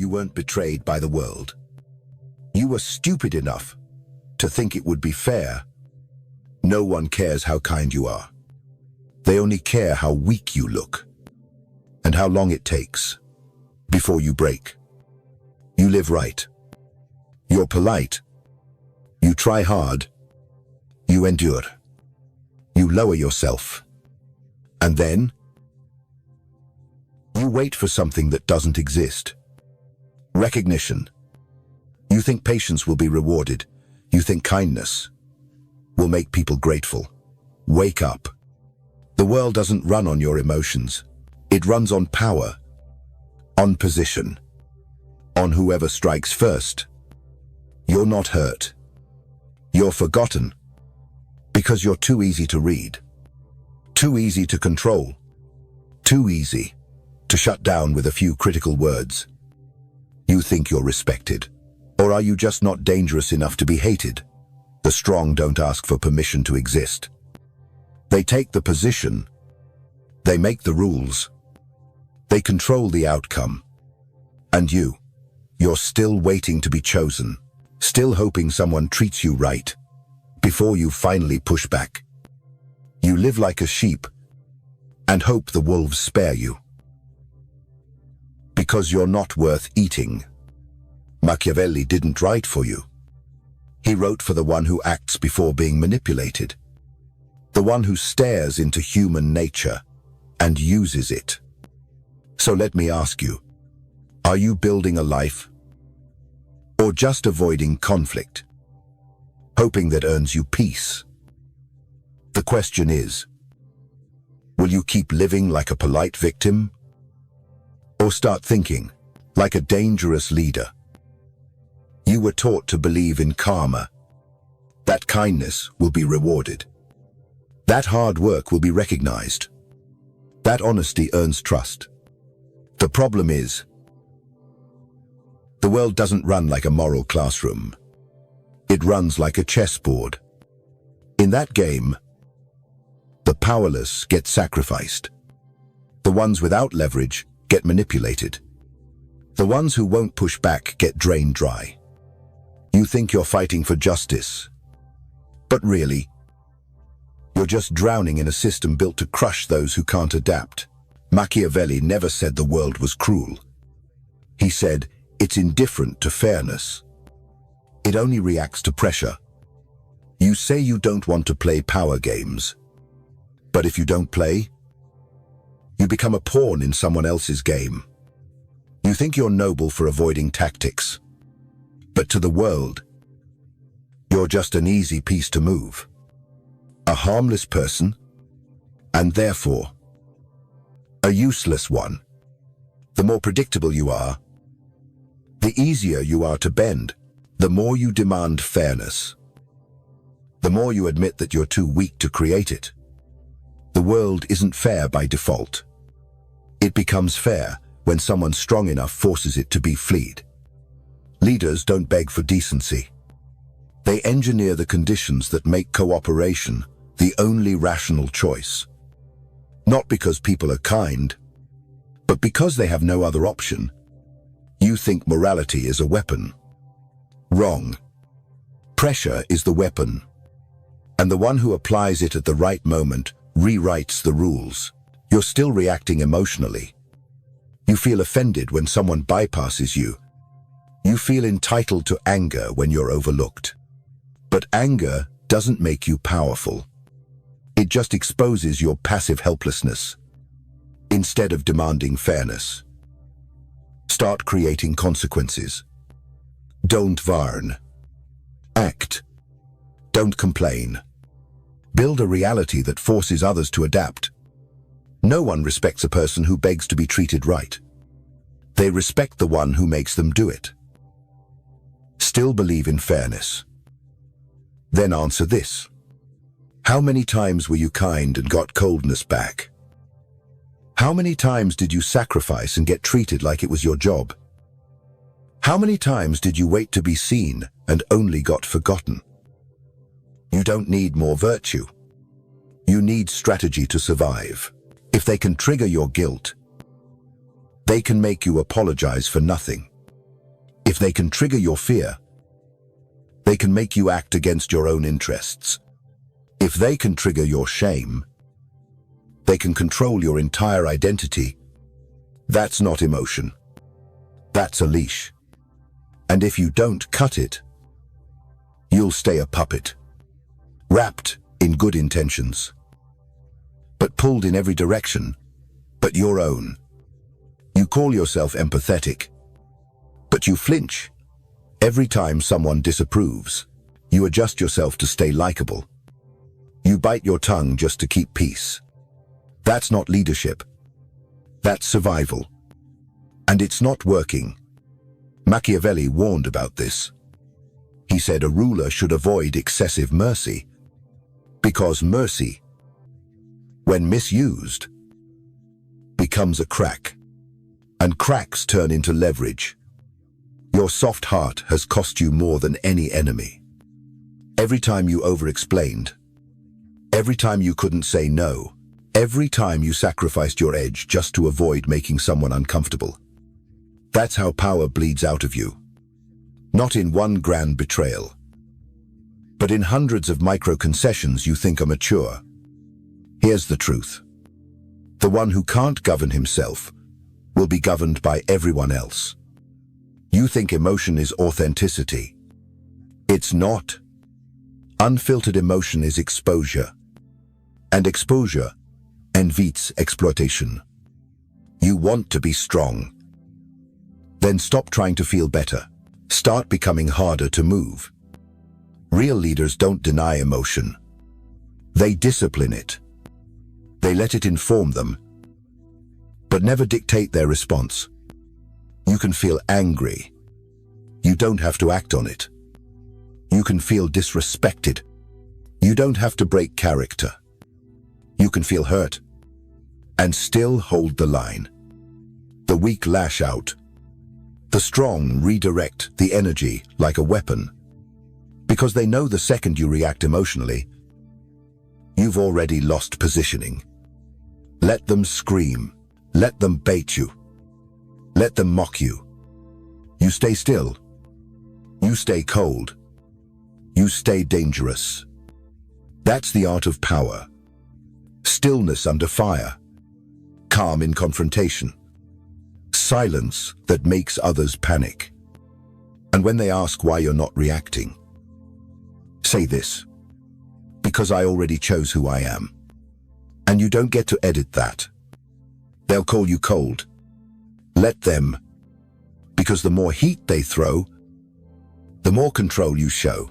You weren't betrayed by the world. You were stupid enough to think it would be fair. No one cares how kind you are. They only care how weak you look and how long it takes before you break. You live right. You're polite. You try hard. You endure. You lower yourself. And then you wait for something that doesn't exist. Recognition. You think patience will be rewarded. You think kindness will make people grateful. Wake up. The world doesn't run on your emotions. It runs on power, on position, on whoever strikes first. You're not hurt. You're forgotten because you're too easy to read, too easy to control, too easy to shut down with a few critical words. You think you're respected, or are you just not dangerous enough to be hated? The strong don't ask for permission to exist. They take the position. They make the rules. They control the outcome. And you're still waiting to be chosen, still hoping someone treats you right before you finally push back. You live like a sheep and hope the wolves spare you. Because you're not worth eating. Machiavelli didn't write for you. He wrote for the one who acts before being manipulated, the one who stares into human nature and uses it. So let me ask you, are you building a life or just avoiding conflict, hoping that earns you peace? The question is, will you keep living like a polite victim or start thinking like a dangerous leader? You were taught to believe in karma, that kindness will be rewarded, that hard work will be recognized, that honesty earns trust. The problem is, the world doesn't run like a moral classroom. It runs like a chessboard. In that game, the powerless get sacrificed. The ones without leverage get manipulated. The ones who won't push back get drained dry. You think you're fighting for justice, but really, you're just drowning in a system built to crush those who can't adapt. Machiavelli never said the world was cruel. He said it's indifferent to fairness. It only reacts to pressure. You say you don't want to play power games, but if you don't play, you become a pawn in someone else's game. You think you're noble for avoiding tactics, but to the world, you're just an easy piece to move, a harmless person, and therefore, a useless one. The more predictable you are, the easier you are to bend. The more you demand fairness, the more you admit that you're too weak to create it. The world isn't fair by default. It becomes fair when someone strong enough forces it to be fleed. Leaders don't beg for decency. They engineer the conditions that make cooperation the only rational choice. Not because people are kind, but because they have no other option. You think morality is a weapon. Wrong. Pressure is the weapon, and the one who applies it at the right moment rewrites the rules. You're still reacting emotionally. You feel offended when someone bypasses you. You feel entitled to anger when you're overlooked. But anger doesn't make you powerful. It just exposes your passive helplessness. Instead of demanding fairness, start creating consequences. Don't varn. Act. Don't complain. Build a reality that forces others to adapt. No one respects a person who begs to be treated right. They respect the one who makes them do it. Still believe in fairness. Then answer this. How many times were you kind and got coldness back? How many times did you sacrifice and get treated like it was your job? How many times did you wait to be seen and only got forgotten? You don't need more virtue. You need strategy to survive. If they can trigger your guilt, they can make you apologize for nothing. If they can trigger your fear, they can make you act against your own interests. If they can trigger your shame, they can control your entire identity. That's not emotion. That's a leash. And if you don't cut it, you'll stay a puppet, wrapped in good intentions, but pulled in every direction but your own. You call yourself empathetic, but you flinch every time someone disapproves. You adjust yourself to stay likable. You bite your tongue just to keep peace. That's not leadership. That's survival. And it's not working. Machiavelli warned about this. He said a ruler should avoid excessive mercy, because mercy, when misused, becomes a crack, and cracks turn into leverage. Your soft heart has cost you more than any enemy. Every time you over-explained, every time you couldn't say no, every time you sacrificed your edge just to avoid making someone uncomfortable. That's how power bleeds out of you. Not in one grand betrayal, but in hundreds of micro-concessions you think are mature. Here's the truth. The one who can't govern himself will be governed by everyone else. You think emotion is authenticity. It's not. Unfiltered emotion is exposure. And exposure invites exploitation. You want to be strong. Then stop trying to feel better. Start becoming harder to move. Real leaders don't deny emotion. They discipline it. They let it inform them, but never dictate their response. You can feel angry. You don't have to act on it. You can feel disrespected. You don't have to break character. You can feel hurt and still hold the line. The weak lash out. The strong redirect the energy like a weapon, because they know the second you react emotionally, you've already lost positioning. Let them scream. Let them bait you. Let them mock you. You stay still. You stay cold. You stay dangerous. That's the art of power. Stillness under fire. Calm in confrontation. Silence that makes others panic. And when they ask why you're not reacting, say this: because I already chose who I am. And you don't get to edit that. They'll call you cold. Let them. Because the more heat they throw, the more control you show.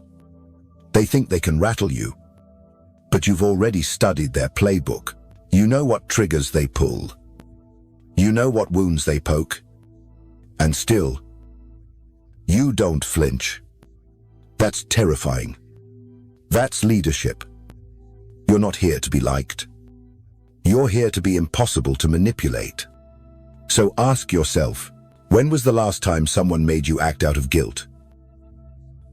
They think they can rattle you, but you've already studied their playbook. You know what triggers they pull. You know what wounds they poke. And still, you don't flinch. That's terrifying. That's leadership. You're not here to be liked. You're here to be impossible to manipulate. So ask yourself, when was the last time someone made you act out of guilt?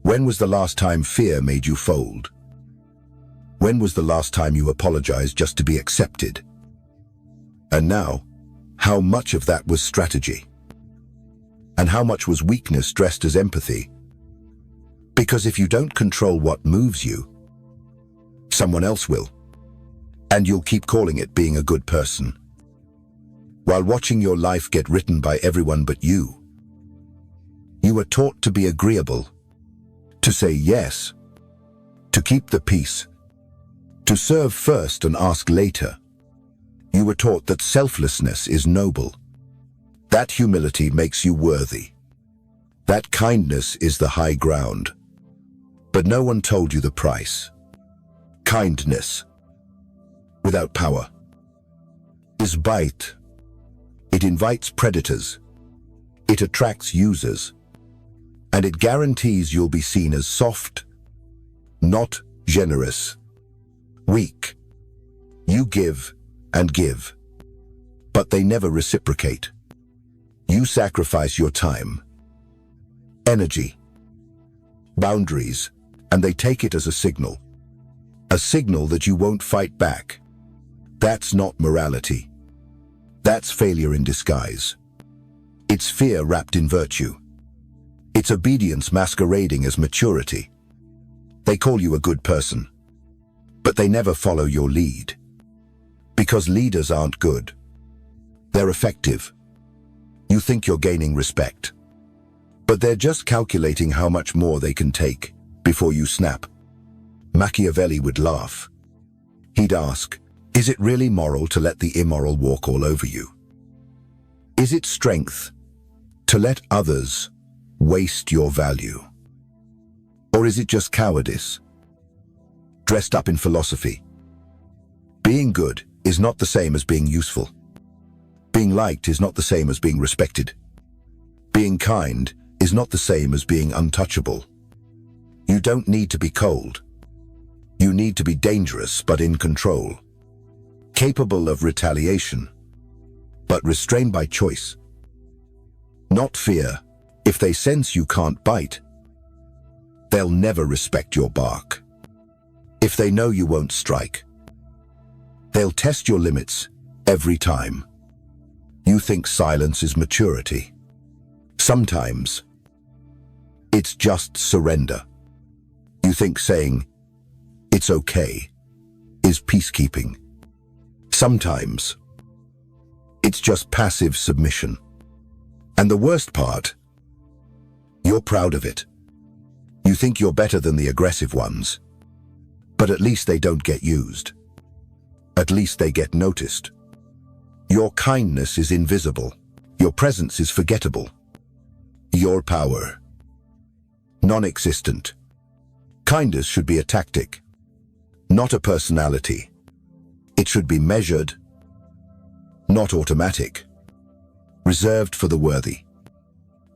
When was the last time fear made you fold? When was the last time you apologized just to be accepted? And now, how much of that was strategy? And how much was weakness dressed as empathy? Because if you don't control what moves you, someone else will. And you'll keep calling it being a good person, while watching your life get written by everyone but you. You were taught to be agreeable, to say yes, to keep the peace, to serve first and ask later. You were taught that selflessness is noble. That humility makes you worthy. That kindness is the high ground. But no one told you the price. Kindness, without power, is bite. It invites predators. It attracts users. And it guarantees you'll be seen as soft, not generous, weak. You give and give, but they never reciprocate. You sacrifice your time, energy, boundaries, and they take it as a signal that you won't fight back. That's not morality. That's failure in disguise. It's fear wrapped in virtue. It's obedience masquerading as maturity. They call you a good person, but they never follow your lead. Because leaders aren't good. They're effective. You think you're gaining respect, but they're just calculating how much more they can take before you snap. Machiavelli would laugh. He'd ask, is it really moral to let the immoral walk all over you? Is it strength to let others waste your value? Or is it just cowardice, dressed up in philosophy? Being good is not the same as being useful. Being liked is not the same as being respected. Being kind is not the same as being untouchable. You don't need to be cold. You need to be dangerous but in control. Capable of retaliation, but restrained by choice. Not fear. If they sense you can't bite, they'll never respect your bark. If they know you won't strike, they'll test your limits every time. You think silence is maturity. Sometimes it's just surrender. You think saying, it's okay, is peacekeeping. Sometimes it's just passive submission. And the worst part, you're proud of it. You think you're better than the aggressive ones, but at least they don't get used. At least they get noticed. Your kindness is invisible. Your presence is forgettable. Your power, non-existent. Kindness should be a tactic, not a personality. It should be measured, not automatic. Reserved for the worthy.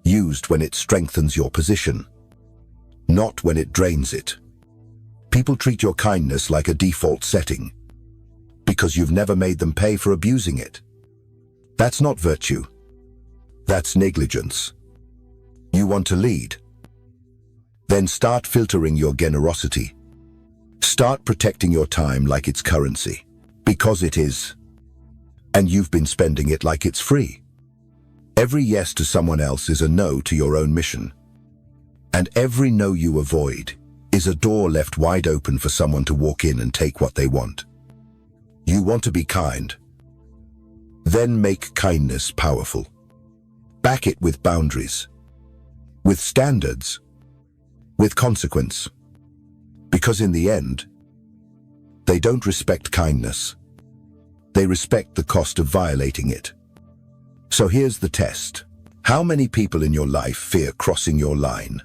Used when it strengthens your position, not when it drains it. People treat your kindness like a default setting, because you've never made them pay for abusing it. That's not virtue. That's negligence. You want to lead? Then start filtering your generosity. Start protecting your time like it's currency, because it is. And you've been spending it like it's free. Every yes to someone else is a no to your own mission. And every no you avoid is a door left wide open for someone to walk in and take what they want. You want to be kind? Then make kindness powerful. Back it with boundaries, with standards, with consequence. Because in the end, they don't respect kindness. They respect the cost of violating it. So here's the test. How many people in your life fear crossing your line?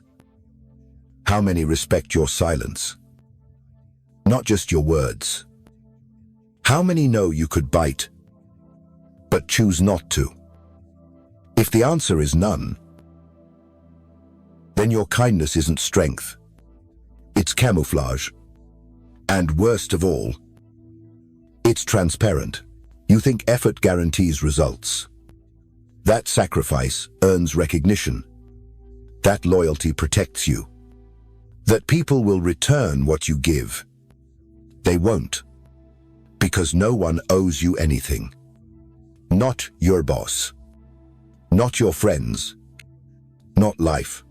How many respect your silence? Not just your words. How many know you could bite, but choose not to? If the answer is none, then your kindness isn't strength. It's camouflage. And worst of all, it's transparent. You think effort guarantees results. That sacrifice earns recognition. That loyalty protects you. That people will return what you give. They won't. Because no one owes you anything. Not your boss. Not your friends. Not life.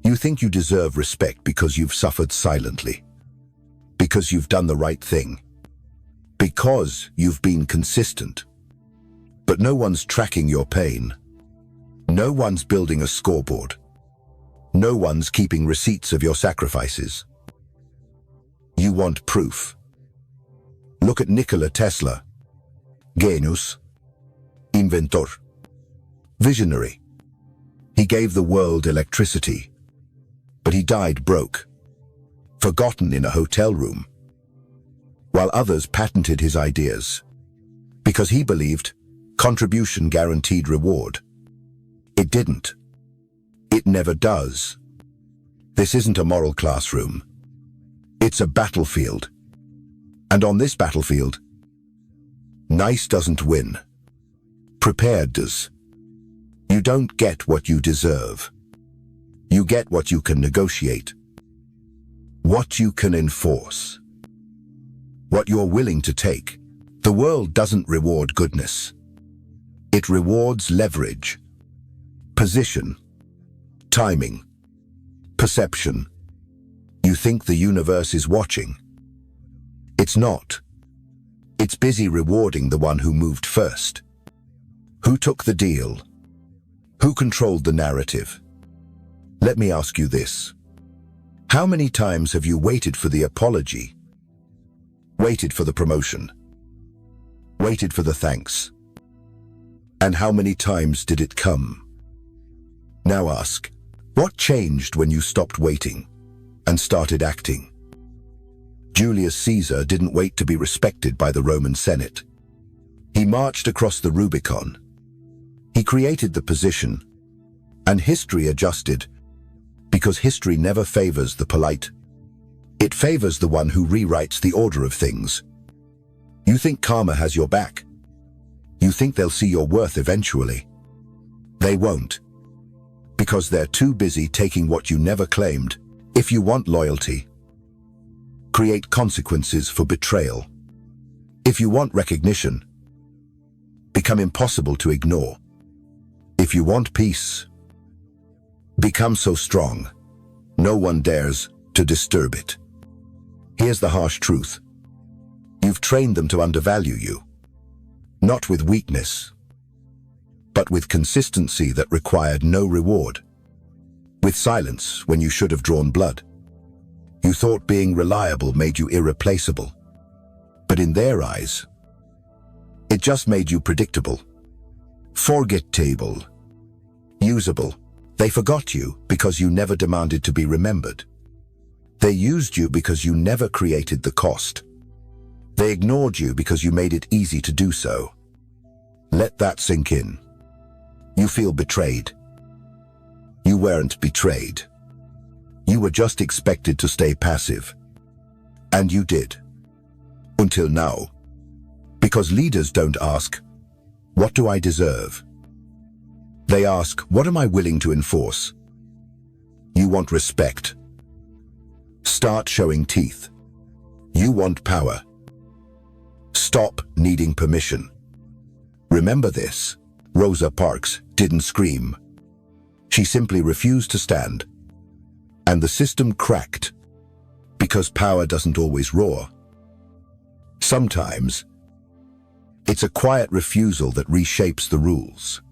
You think you deserve respect because you've suffered silently. Because you've done the right thing. Because you've been consistent. But no one's tracking your pain. No one's building a scoreboard. No one's keeping receipts of your sacrifices. You want proof. Look at Nikola Tesla. Genius. Inventor. Visionary. He gave the world electricity. But he died broke. Forgotten in a hotel room. While others patented his ideas. Because he believed contribution guaranteed reward. It didn't. It never does. This isn't a moral classroom. It's a battlefield. And on this battlefield, nice doesn't win. Prepared does. You don't get what you deserve. You get what you can negotiate. What you can enforce. What you're willing to take. The world doesn't reward goodness. It rewards leverage, position, Timing. Perception. You think the universe is watching. It's not. It's busy rewarding the one who moved first. Who took the deal? Who controlled the narrative? Let me ask you this. How many times have you waited for the apology? Waited for the promotion? Waited for the thanks? And how many times did it come? Now ask, what changed when you stopped waiting and started acting? Julius Caesar didn't wait to be respected by the Roman Senate. He marched across the Rubicon. He created the position, and history adjusted, because history never favors the polite. It favors the one who rewrites the order of things. You think karma has your back. You think they'll see your worth eventually. They won't, because they're too busy taking what you never claimed. If you want loyalty, create consequences for betrayal. If you want recognition, become impossible to ignore. If you want peace, become so strong, no one dares to disturb it. Here's the harsh truth. You've trained them to undervalue you, not with weakness, but with consistency that required no reward, with silence when you should have drawn blood. You thought being reliable made you irreplaceable, but in their eyes, it just made you predictable, forgettable, usable. They forgot you because you never demanded to be remembered. They used you because you never created the cost. They ignored you because you made it easy to do so. Let that sink in. You feel betrayed. You weren't betrayed. You were just expected to stay passive. And you did. Until now. Because leaders don't ask, what do I deserve? They ask, what am I willing to enforce? You want respect. Start showing teeth. You want power. Stop needing permission. Remember this, Rosa Parks didn't scream. She simply refused to stand. And the system cracked, because power doesn't always roar. Sometimes, it's a quiet refusal that reshapes the rules.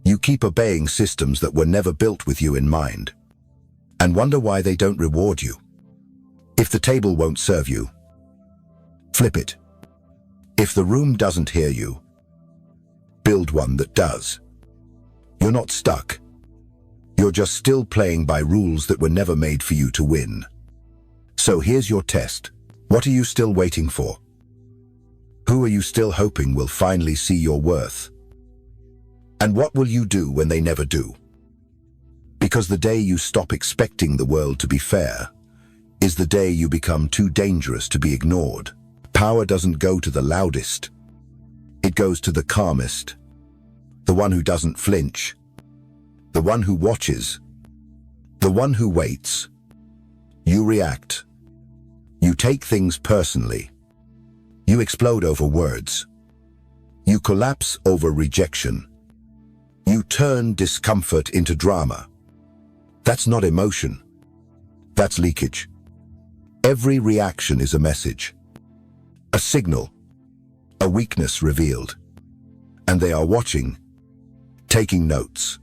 You keep obeying systems that were never built with you in mind, and wonder why they don't reward you. If the table won't serve you, flip it. If the room doesn't hear you, build one that does. You're not stuck. You're just still playing by rules that were never made for you to win. So here's your test. What are you still waiting for? Who are you still hoping will finally see your worth? And what will you do when they never do? Because the day you stop expecting the world to be fair is the day you become too dangerous to be ignored. Power doesn't go to the loudest. It goes to the calmest, the one who doesn't flinch, the one who watches, the one who waits. You react. You take things personally. You explode over words. You collapse over rejection. You turn discomfort into drama. That's not emotion. That's leakage. Every reaction is a message, a signal, a weakness revealed. And they are watching, taking notes,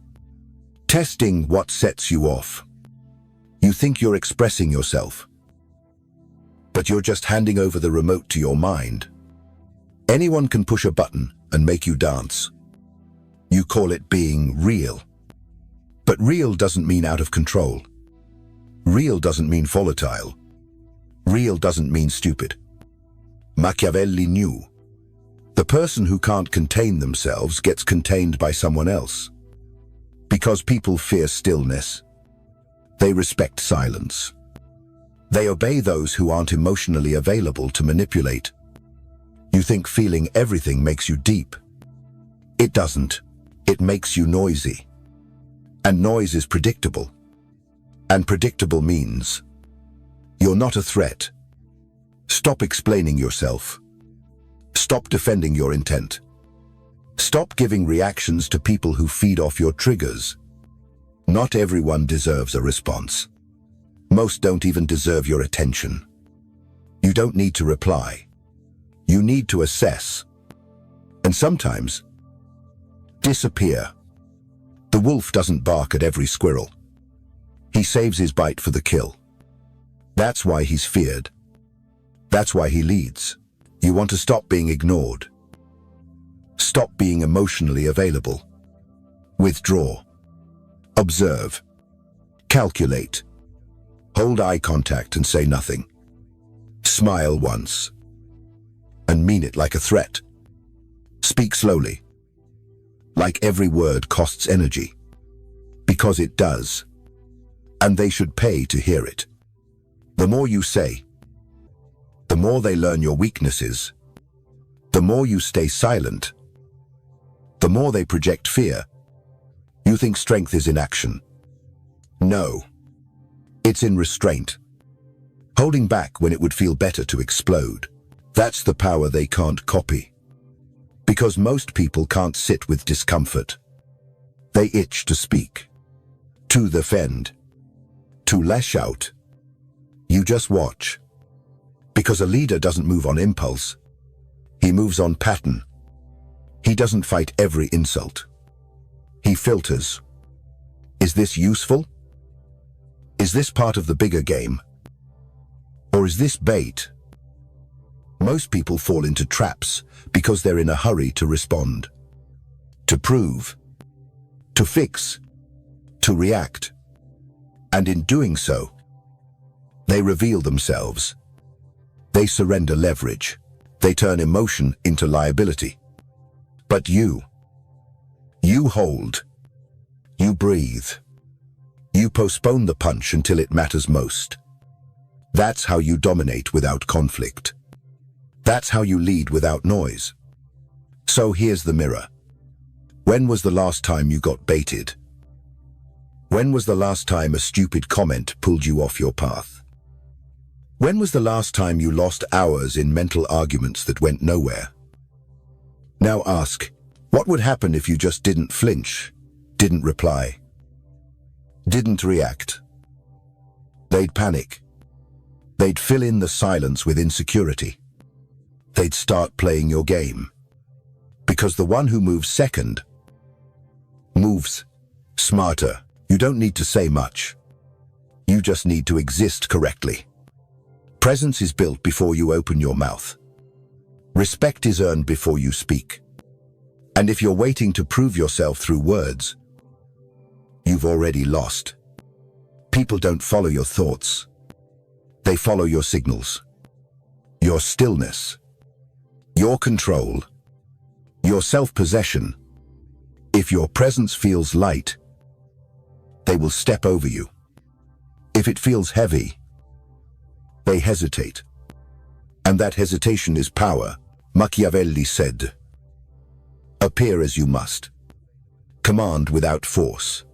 testing what sets you off. You think you're expressing yourself, but you're just handing over the remote to your mind. Anyone can push a button and make you dance. You call it being real. But real doesn't mean out of control. Real doesn't mean volatile. Real doesn't mean stupid. Machiavelli knew. The person who can't contain themselves gets contained by someone else. Because people fear stillness. They respect silence. They obey those who aren't emotionally available to manipulate. You think feeling everything makes you deep. It doesn't. It makes you noisy. And noise is predictable. And predictable means you're not a threat. Stop explaining yourself. Stop defending your intent. Stop giving reactions to people who feed off your triggers. Not everyone deserves a response. Most don't even deserve your attention. You don't need to reply. You need to assess. And sometimes, disappear. The wolf doesn't bark at every squirrel. He saves his bite for the kill. That's why he's feared. That's why he leads. You want to stop being ignored. Stop being emotionally available. Withdraw. Observe. Calculate. Hold eye contact and say nothing. Smile once. And mean it like a threat. Speak slowly. Like every word costs energy. Because it does. And they should pay to hear it. The more you say, the more they learn your weaknesses. The more you stay silent, the more they project fear. You think strength is in action. No. It's in restraint. Holding back when it would feel better to explode. That's the power they can't copy. Because most people can't sit with discomfort. They itch to speak. To defend. To lash out. You just watch. Because a leader doesn't move on impulse. He moves on pattern. He doesn't fight every insult. He filters. Is this useful? Is this part of the bigger game? Or is this bait? Most people fall into traps because they're in a hurry to respond, to prove, to fix, to react. And in doing so, they reveal themselves. They surrender leverage. They turn emotion into liability. But you hold. You breathe. You postpone the punch until it matters most. That's how you dominate without conflict. That's how you lead without noise. So here's the mirror. When was the last time you got baited? When was the last time a stupid comment pulled you off your path? When was the last time you lost hours in mental arguments that went nowhere? Now ask, what would happen if you just didn't flinch, didn't reply, didn't react? They'd panic. They'd fill in the silence with insecurity. They'd start playing your game. Because the one who moves second moves smarter. You don't need to say much. You just need to exist correctly. Presence is built before you open your mouth. Respect is earned before you speak. And if you're waiting to prove yourself through words, you've already lost. People don't follow your thoughts. They follow your signals. Your stillness. Your control. Your self-possession. If your presence feels light, they will step over you. If it feels heavy, they hesitate. And that hesitation is power. Machiavelli said, appear as you must. Command without force.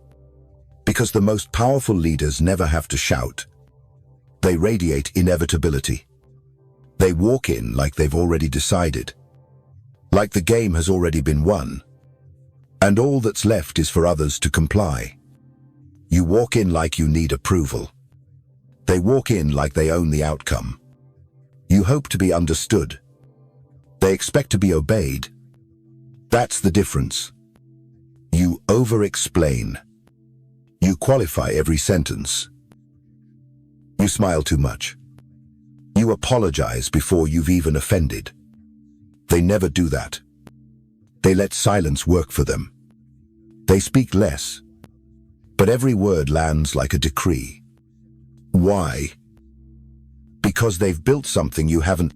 Because the most powerful leaders never have to shout. They radiate inevitability. They walk in like they've already decided. Like the game has already been won. And all that's left is for others to comply. You walk in like you need approval. They walk in like they own the outcome. You hope to be understood. They expect to be obeyed. That's the difference. You over-explain. You qualify every sentence. You smile too much. You apologize before you've even offended. They never do that. They let silence work for them. They speak less, but every word lands like a decree. Why? Because they've built something you haven't.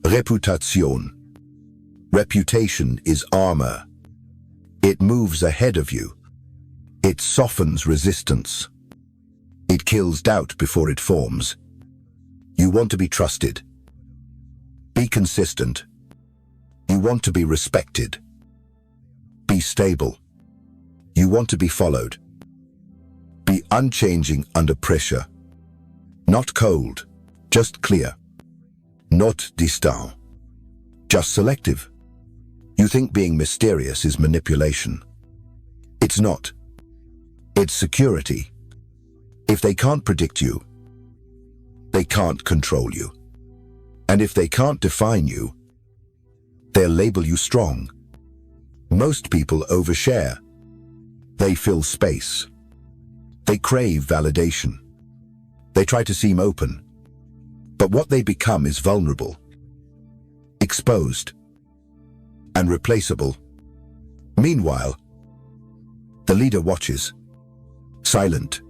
Reputation. Reputation is armor. It moves ahead of you. It softens resistance. It kills doubt before it forms. You want to be trusted. Be consistent. You want to be respected. Be stable. You want to be followed. Be unchanging under pressure. Not cold, just clear. Not distant, just selective. You think being mysterious is manipulation. It's not. It's security. If they can't predict you, they can't control you. And if they can't define you, they'll label you strong. Most people overshare. They fill space. They crave validation. They try to seem open. But what they become is vulnerable, exposed, and replaceable. Meanwhile, the leader watches, silent,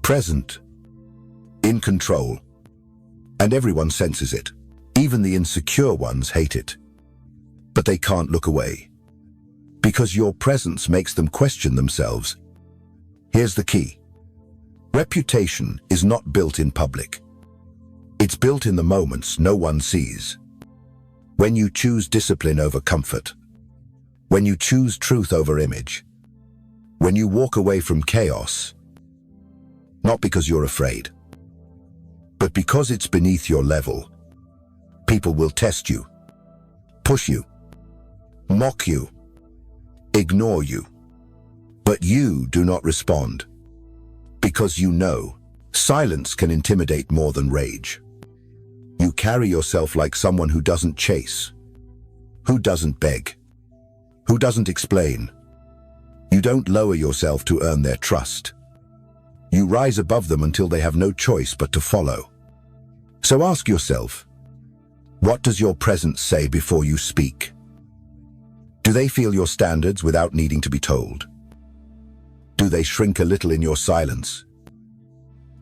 present, in control, and everyone senses it. Even the insecure ones hate it. But they can't look away, because your presence makes them question themselves. Here's the key. Reputation is not built in public. It's built in the moments no one sees. When you choose discipline over comfort, when you choose truth over image, when you walk away from chaos, not because you're afraid, but because it's beneath your level, people will test you, push you, mock you, ignore you. But you do not respond, because you know silence can intimidate more than rage. You carry yourself like someone who doesn't chase, who doesn't beg, who doesn't explain. You don't lower yourself to earn their trust. You rise above them until they have no choice but to follow. So ask yourself, what does your presence say before you speak? Do they feel your standards without needing to be told? Do they shrink a little in your silence?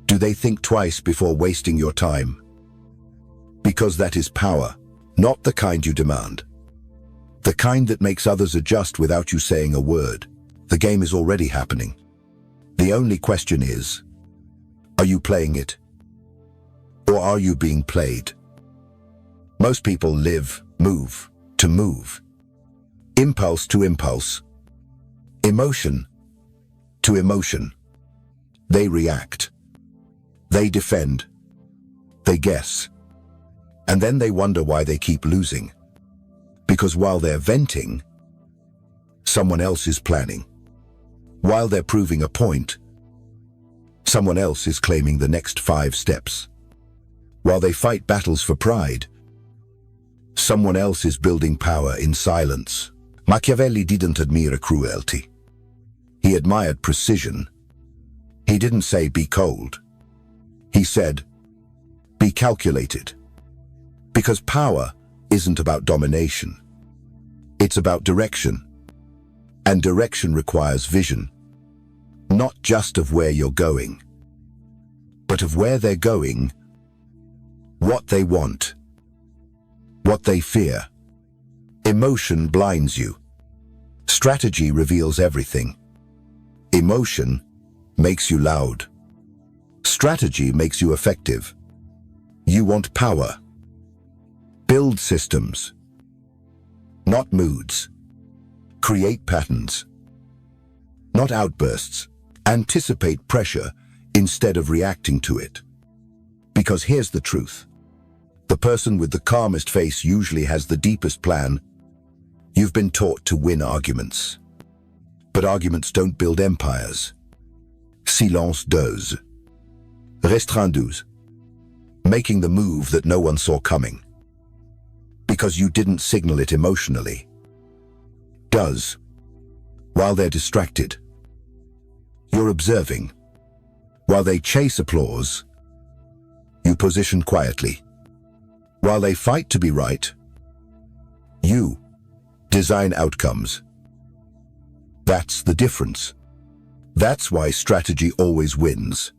Do they think twice before wasting your time? Because that is power, not the kind you demand. The kind that makes others adjust without you saying a word. The game is already happening. The only question is, are you playing it? Or are you being played? Most people live, move, to move. Impulse to impulse. Emotion to emotion. They react. They defend. They guess. And then they wonder why they keep losing. Because while they're venting, someone else is planning. While they're proving a point, someone else is claiming the next 5 steps. While they fight battles for pride, someone else is building power in silence. Machiavelli didn't admire cruelty. He admired precision. He didn't say, be cold. He said, be calculated. Because power isn't about domination. It's about direction. And direction requires vision. Not just of where you're going, but of where they're going, what they want, what they fear. Emotion blinds you. Strategy reveals everything. Emotion makes you loud. Strategy makes you effective. You want power. Build systems, not moods. Create patterns, not outbursts. Anticipate pressure instead of reacting to it. Because here's the truth. The person with the calmest face usually has the deepest plan. You've been taught to win arguments. But arguments don't build empires. Silence does. Restreindus. Making the move that no one saw coming. Because you didn't signal it emotionally. Does. While they're distracted. You're observing. While they chase applause, you position quietly. While they fight to be right, you design outcomes. That's the difference. That's why strategy always wins.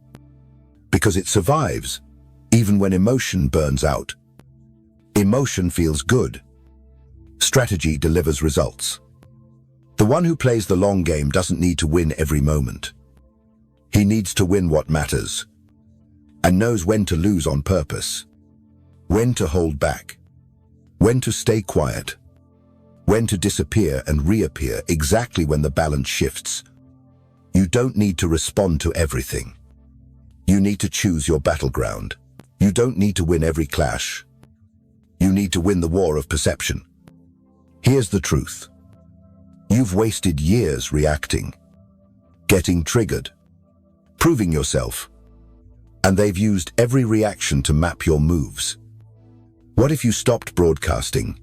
Because it survives, even when emotion burns out. Emotion feels good. Strategy delivers results. The one who plays the long game doesn't need to win every moment. He needs to win what matters, and knows when to lose on purpose, when to hold back, when to stay quiet, when to disappear and reappear exactly when the balance shifts. You don't need to respond to everything. You need to choose your battleground. You don't need to win every clash. You need to win the war of perception. Here's the truth. You've wasted years reacting. getting triggered, proving yourself. And they've used every reaction to map your moves. What if you stopped broadcasting?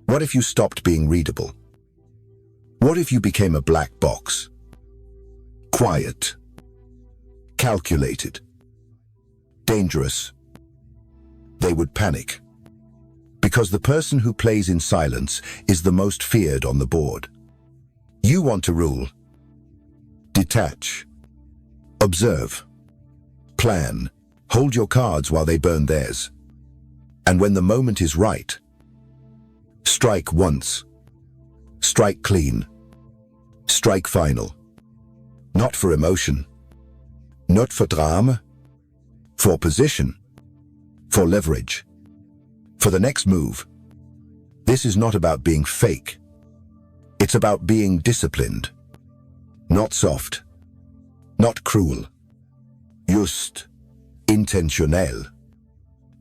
What if you stopped being readable? What if you became a black box? Quiet, calculated, dangerous. They would panic. Because the person who plays in silence is the most feared on the board. You want to rule. Detach. Observe. Plan. Hold your cards while they burn theirs. And when the moment is right, strike once. Strike clean. Strike final. Not for emotion. Not for drama. For position. For leverage. For the next move. This is not about being fake. It's about being disciplined. Not soft. Not cruel. Just. Intentionel.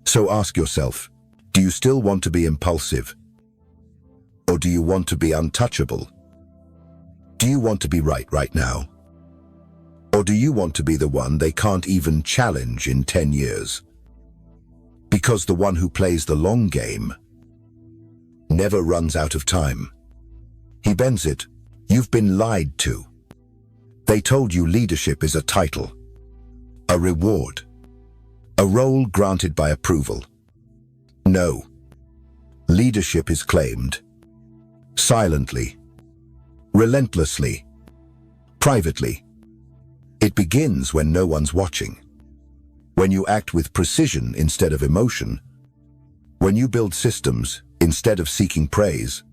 So ask yourself, do you still want to be impulsive? Or do you want to be untouchable? Do you want to be right now? Or do you want to be the one they can't even challenge in 10 years? Because the one who plays the long game never runs out of time. He bends it. You've been lied to. They told you leadership is a title, a reward, a role granted by approval. No. Leadership is claimed silently, relentlessly, privately. It begins when no one's watching. When you act with precision instead of emotion. When you build systems instead of seeking praise.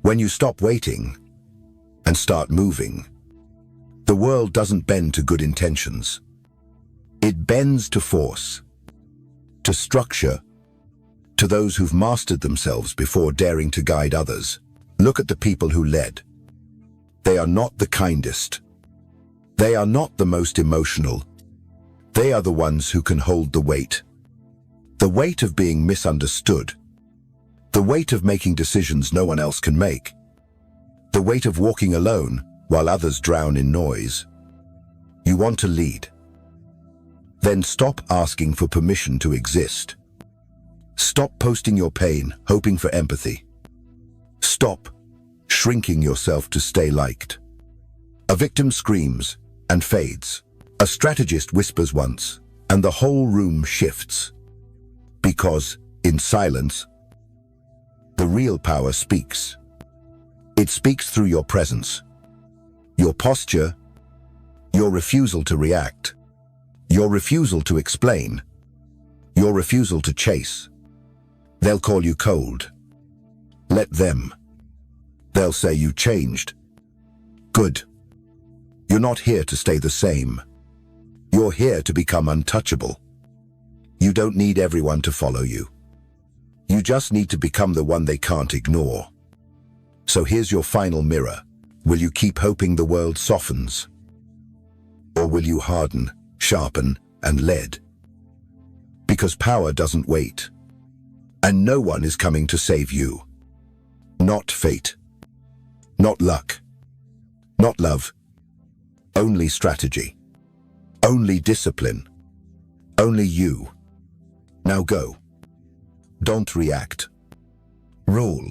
When you stop waiting and start moving. The world doesn't bend to good intentions. It bends to force, to structure, to those who've mastered themselves before daring to guide others. Look at the people who led. They are not the kindest. They are not the most emotional. They are the ones who can hold the weight. The weight of being misunderstood. The weight of making decisions no one else can make. The weight of walking alone while others drown in noise. You want to lead? Then stop asking for permission to exist. Stop posting your pain, hoping for empathy. Stop shrinking yourself to stay liked. A victim screams and fades. A strategist whispers once, and the whole room shifts. Because, in silence, the real power speaks. It speaks through your presence, your posture, your refusal to react, your refusal to explain, your refusal to chase. They'll call you cold. Let them. They'll say you changed. Good. You're not here to stay the same. You're here to become untouchable. You don't need everyone to follow you. You just need to become the one they can't ignore. So here's your final mirror. Will you keep hoping the world softens? Or will you harden, sharpen, and lead? Because power doesn't wait. And no one is coming to save you. Not fate. Not luck. Not love. Only strategy. Only discipline. Only you. Now go. Don't react. Rule.